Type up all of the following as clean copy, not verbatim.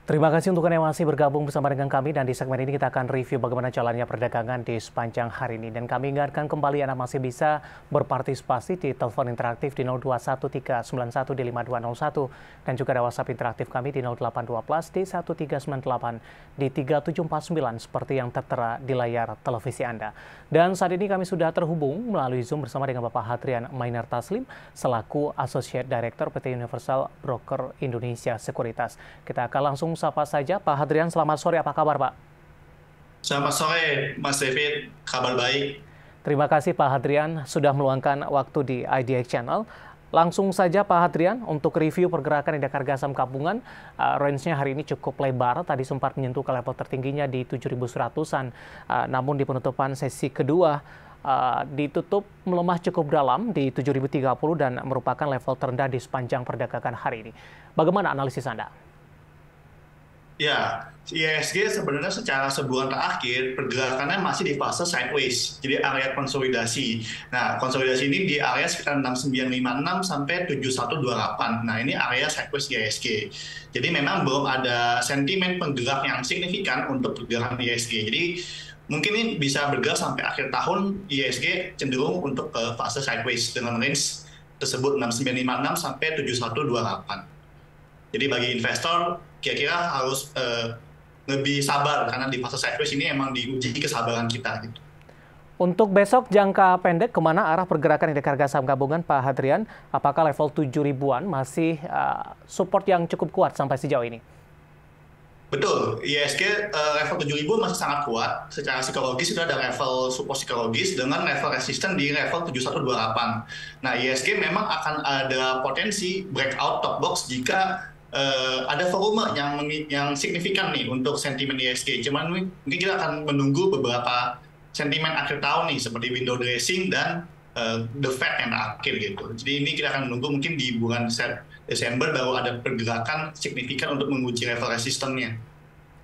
Terima kasih untuk Anda yang masih bergabung bersama dengan kami dan di segmen ini kita akan review bagaimana jalannya perdagangan di sepanjang hari ini. Dan kami ingatkan kembali Anda masih bisa berpartisipasi di telepon interaktif di 021391 di 5201 dan juga ada WhatsApp interaktif kami di 0812 di 1398 di 3749 seperti yang tertera di layar televisi Anda. Dan saat ini kami sudah terhubung melalui Zoom bersama dengan Bapak Hadrian Mainar Taslim selaku Associate Director PT Universal Broker Indonesia Sekuritas. Kita akan langsung sapa saja. Pak Hadrian, selamat sore. Apa kabar, Pak? Selamat sore, Mas David. Kabar baik. Terima kasih, Pak Hadrian, sudah meluangkan waktu di IDX Channel. Langsung saja, Pak Hadrian, untuk review pergerakan indeks harga saham gabungan, range-nya hari ini cukup lebar. Tadi sempat menyentuh ke level tertingginya di 7.100-an. Namun di penutupan sesi kedua, ditutup melemah cukup dalam di 7.030 dan merupakan level terendah di sepanjang perdagangan hari ini. Bagaimana analisis Anda? Ya, IHSG sebenarnya secara sebulan terakhir pergerakannya masih di fase sideways, jadi area konsolidasi. Nah, konsolidasi ini di area sekitar 6956 sampai 7128. Nah, ini area sideways IHSG. Jadi memang belum ada sentimen penggerak yang signifikan untuk pergerakan IHSG. Jadi mungkin ini bisa bergerak sampai akhir tahun. IHSG cenderung untuk ke fase sideways dengan range tersebut 6956 sampai 7128. Jadi bagi investor kira-kira harus lebih sabar karena di fase sideways ini emang diuji kesabaran kita gitu. Untuk besok jangka pendek, kemana arah pergerakan indeks harga saham gabungan, Pak Hadrian? Apakah level 7 ribuan masih support yang cukup kuat sampai sejauh ini? Betul, IHSG level 7.000 masih sangat kuat. Secara psikologis itu ada level support psikologis dengan level resisten di level 7128. Nah, IHSG memang akan ada potensi breakout top box jika ada volume yang signifikan nih untuk sentimen IHSG. Cuman mungkin kita akan menunggu beberapa sentimen akhir tahun nih seperti window dressing dan the Fed yang terakhir gitu. Jadi ini kita akan menunggu mungkin di bulan Desember baru ada pergerakan signifikan untuk menguji level resistennya.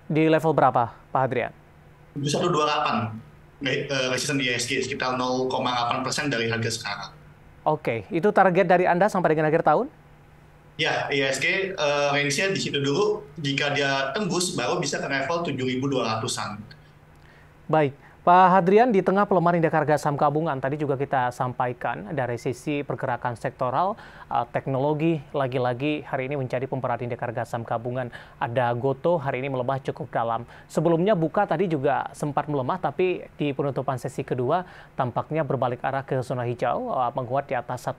Di level berapa, Pak Hadrian? 7128 resisten IHSG sekitar 0,8% dari harga sekarang. Oke, itu target dari Anda sampai dengan akhir tahun? Ya, IHSG range-nya di situ dulu. Jika dia tembus, baru bisa ke level 7.200-an. Baik, Pak Hadrian, di tengah pelemahan indeks harga saham gabungan, tadi juga kita sampaikan dari sisi pergerakan sektoral, teknologi lagi-lagi hari ini menjadi pemeran indeks harga saham gabungan. Ada Goto hari ini melemah cukup dalam. Sebelumnya buka tadi juga sempat melemah, tapi di penutupan sesi kedua tampaknya berbalik arah ke zona hijau, menguat di atas 1%.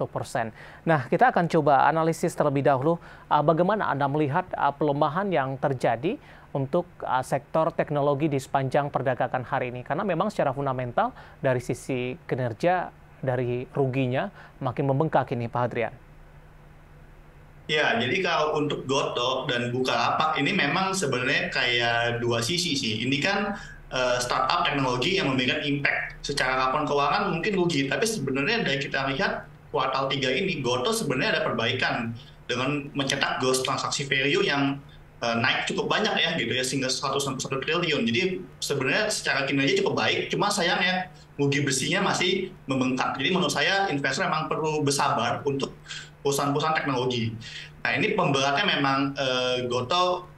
Nah, kita akan coba analisis terlebih dahulu bagaimana Anda melihat pelemahan yang terjadi untuk sektor teknologi di sepanjang perdagangan hari ini. Karena memang secara fundamental dari sisi kinerja, dari ruginya makin membengkak ini, Pak Hadrian. Ya, jadi kalau untuk Goto dan Bukalapak ini memang sebenarnya kayak dua sisi sih. Ini kan startup teknologi yang memberikan impact. Secara laporan keuangan mungkin rugi, tapi sebenarnya dari kita lihat kuartal 3 ini, Goto sebenarnya ada perbaikan dengan mencetak gross transaksi value yang naik cukup banyak ya gitu ya, sehingga 161 triliun. Jadi sebenarnya secara kinerja cukup baik, cuma sayangnya rugi bersihnya masih membengkak. Jadi menurut saya investor memang perlu bersabar untuk perusahaan-perusahaan teknologi. Nah, ini pemberatnya memang Goto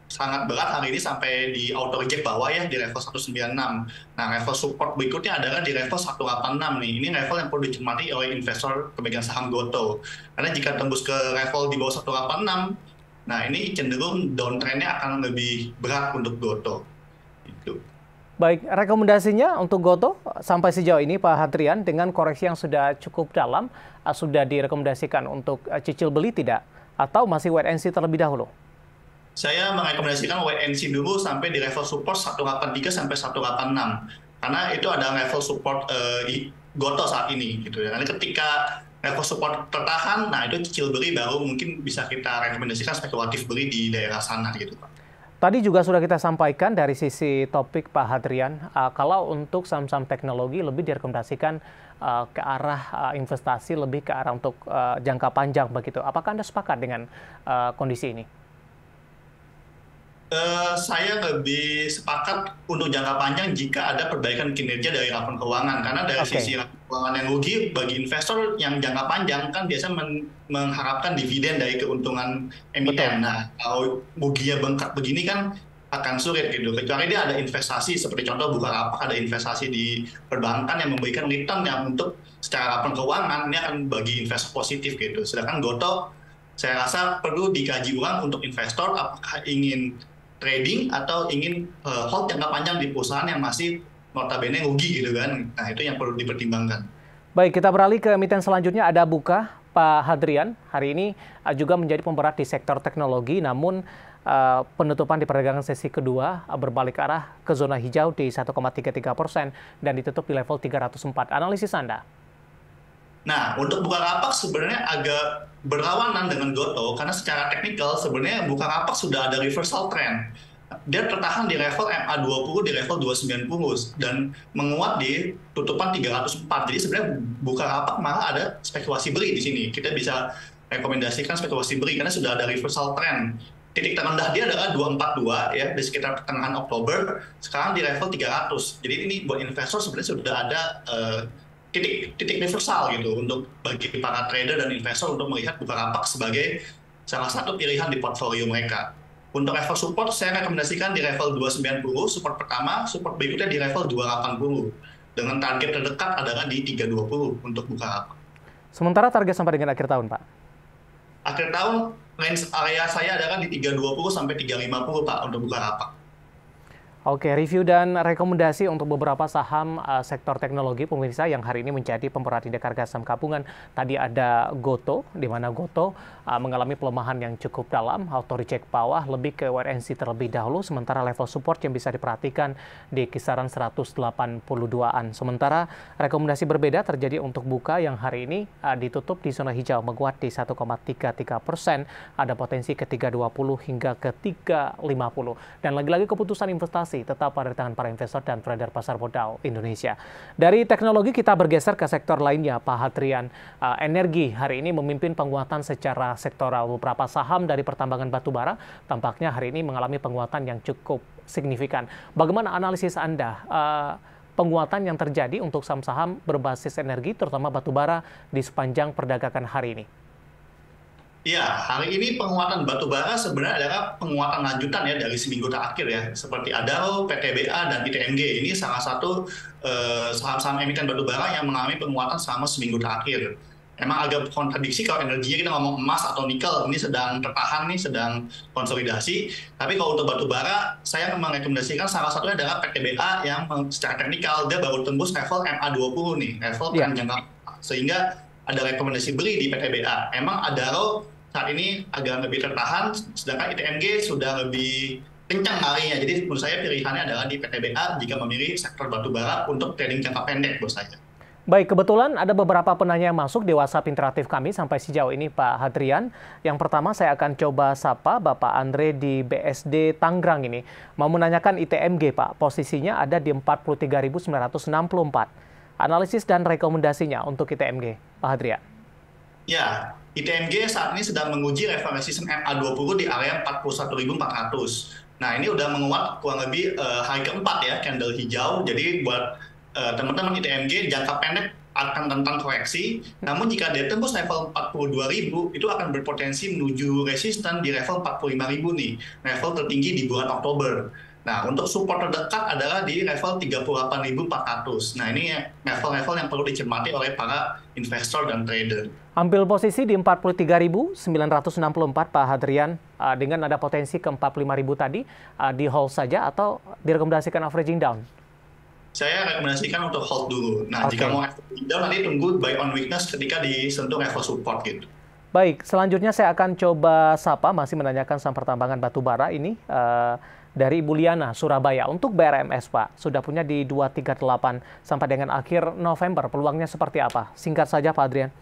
sangat berat hari ini sampai di auto reject bawah ya di level 196. Nah, level support berikutnya adalah di level 186 nih. Ini level yang perlu dicermati oleh investor pemegang saham Goto. Karena jika tembus ke level di bawah 186, nah ini cenderung downtrend-nya akan lebih berat untuk Goto. Itu. Baik, rekomendasinya untuk Goto sampai sejauh ini, Pak Hadrian, dengan koreksi yang sudah cukup dalam, sudah direkomendasikan untuk cicil beli tidak? Atau masih wait and see terlebih dahulu? Saya merekomendasikan wait and see dulu sampai di level support 183 sampai 186. Karena itu ada level support Goto saat ini gitu ya. Nanti ketika level support tertahan, nah itu cicil beli baru mungkin bisa kita rekomendasikan spekulatif beli di daerah sana gitu Pak. Tadi juga sudah kita sampaikan dari sisi topik Pak Hadrian, kalau untuk saham-saham teknologi lebih direkomendasikan ke arah investasi, lebih ke arah untuk jangka panjang begitu. Apakah Anda sepakat dengan kondisi ini? Saya lebih sepakat untuk jangka panjang jika ada perbaikan kinerja dari laporan keuangan. Karena dari Oke, sisi laporan keuangan yang rugi bagi investor yang jangka panjang kan biasa mengharapkan dividen dari keuntungan betul. emiten. Nah, kalau ruginya bengkak begini kan akan sulit gitu. Kecuali dia ada investasi seperti contoh Bukalapak ada investasi di perbankan yang memberikan return yang untuk secara laporan keuangan ini akan bagi investor positif gitu. Sedangkan Gotoh saya rasa perlu dikaji ulang untuk investor apakah ingin trading atau ingin hold jangka panjang di perusahaan yang masih notabene rugi gitu kan. Nah, itu yang perlu dipertimbangkan. Baik, kita beralih ke emiten selanjutnya ada Buka. Pak Hadrian, hari ini juga menjadi pemberat di sektor teknologi, namun penutupan di perdagangan sesi kedua berbalik arah ke zona hijau di 1,33% dan ditutup di level 304. Analisis Anda? Nah, untuk Bukalapak sebenarnya agak berlawanan dengan Gotoh karena secara teknikal sebenarnya Bukalapak sudah ada reversal trend. Dia tertahan di level MA20 di level 290 dan menguat di tutupan 304. Jadi sebenarnya Bukalapak malah ada spekulasi beli di sini. Kita bisa rekomendasikan spekulasi beli karena sudah ada reversal trend. Titik terendah dia adalah 242 ya di sekitar pertengahan Oktober, sekarang di level 300. Jadi ini buat investor sebenarnya sudah ada titik reversal gitu untuk bagi para trader dan investor untuk melihat Bukalapak sebagai salah satu pilihan di portfolio mereka. Untuk level support saya rekomendasikan di level 290 support pertama, support berikutnya di level 280 dengan target terdekat adalah di 320 untuk Bukalapak. Sementara target sampai dengan akhir tahun, Pak. Akhir tahun range area saya adalah di 320 sampai 350 Pak untuk Bukalapak. Oke, review dan rekomendasi untuk beberapa saham sektor teknologi pemirsa yang hari ini menjadi pemberat indeks harga saham gabungan. Tadi ada Gotoh, di mana Gotoh mengalami pelemahan yang cukup dalam, auto reject bawah, lebih ke WNC terlebih dahulu, sementara level support yang bisa diperhatikan di kisaran 182-an. Sementara rekomendasi berbeda terjadi untuk Buka yang hari ini ditutup di zona hijau, menguat di 1,33%, ada potensi ke 320 hingga ke 350. Dan lagi-lagi keputusan investasi tetap pada tangan para investor dan trader pasar modal Indonesia. Dari teknologi kita bergeser ke sektor lainnya, Pak Hadrian. Energi hari ini memimpin penguatan secara sektoral. Beberapa saham dari pertambangan batubara tampaknya hari ini mengalami penguatan yang cukup signifikan. Bagaimana analisis Anda? Penguatan yang terjadi untuk saham-saham berbasis energi, terutama batubara, di sepanjang perdagangan hari ini? Ya, hari ini penguatan batubara sebenarnya adalah penguatan lanjutan ya dari seminggu terakhir ya, seperti Adaro, PTBA, dan ITMG. Ini salah satu saham-saham emiten batubara yang mengalami penguatan selama seminggu terakhir. Emang agak kontradiksi kalau energinya kita ngomong emas atau nikel, ini sedang tertahan nih, sedang konsolidasi. Tapi kalau untuk batubara, saya merekomendasikan salah satunya adalah PTBA yang secara teknikal dia baru tembus level MA20 nih, level Ya. tren jangka sehingga ada rekomendasi beli di PTBA. Emang Adaro saat ini agak lebih tertahan, sedangkan ITMG sudah lebih kencang larinya. Jadi menurut saya pilihannya adalah di PTBA jika memilih sektor batubara untuk trading jangka pendek menurut saya. Baik, kebetulan ada beberapa penanya yang masuk di WhatsApp interaktif kami sampai sejauh ini, Pak Hadrian. Yang pertama saya akan coba sapa Bapak Andre di BSD Tangerang ini. Mau menanyakan ITMG, Pak. Posisinya ada di 43.964. Analisis dan rekomendasinya untuk ITMG, Pak Hadrian. Ya, ITMG saat ini sedang menguji level resistance MA20 di area 41.400. Nah, ini udah menguat kurang lebih hari keempat ya, candle hijau. Jadi buat teman-teman ITMG jangka pendek akan tentang koreksi. Namun jika dia tembus level 42.000, itu akan berpotensi menuju resisten di level 45.000 nih, level tertinggi di bulan Oktober. Nah, untuk support terdekat adalah di level 38.400. Nah, ini level-level yang perlu dicermati oleh para investor dan trader. Ambil posisi di 43.964, Pak Hadrian, dengan ada potensi ke 45.000 tadi, di hold saja atau direkomendasikan averaging down? Saya rekomendasikan untuk hold dulu. Nah, jika mau averaging down, nanti tunggu buy on weakness ketika disentuh level support gitu. Baik, selanjutnya saya akan coba sapa, masih menanyakan saham pertambangan batubara ini dari Ibu Liana, Surabaya. Untuk BRMS, Pak, sudah punya di 238 sampai dengan akhir November. Peluangnya seperti apa? Singkat saja, Pak Adrian.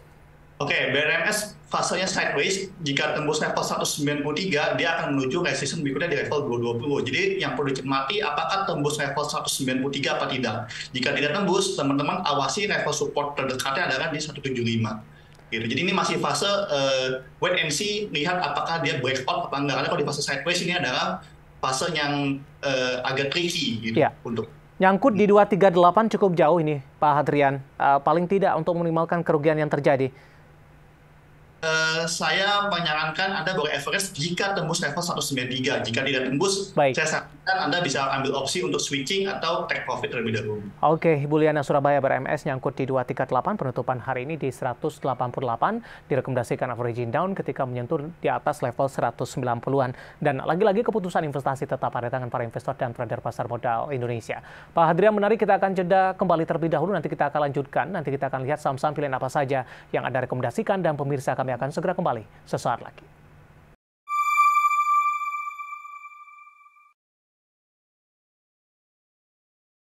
Oke, BRMS fasenya sideways. Jika tembus level 193, dia akan menuju resistance berikutnya di level 220. Jadi yang perlu dicermati apakah tembus level 193 apa tidak. Jika tidak tembus, teman-teman awasi level support terdekatnya adalah di 175. Gitu. Jadi ini masih fase wait and see, lihat apakah dia breakout apa enggak. Karena kalau di fase sideways ini adalah fase yang agak tricky gitu Ya. untuk Nyangkut di 238 cukup jauh ini, Pak Hadrian. Paling tidak untuk minimalkan kerugian yang terjadi. Saya menyarankan Anda ber-average jika tembus level 193. Jika tidak tembus, Baik. saya sarankan Anda bisa ambil opsi untuk switching atau take profit terlebih dahulu. Oke, Buliana Surabaya ber-MS nyangkut di 238, penutupan hari ini di 188, direkomendasikan averaging down ketika menyentuh di atas level 190-an. Dan lagi-lagi keputusan investasi tetap ada tangan para investor dan trader pasar modal Indonesia. Pak Hadrian, menarik, kita akan jeda kembali terlebih dahulu, nanti kita akan lanjutkan, nanti kita akan lihat saham-saham pilihan apa saja yang Anda rekomendasikan, dan pemirsa kami akan segera kembali sesaat lagi.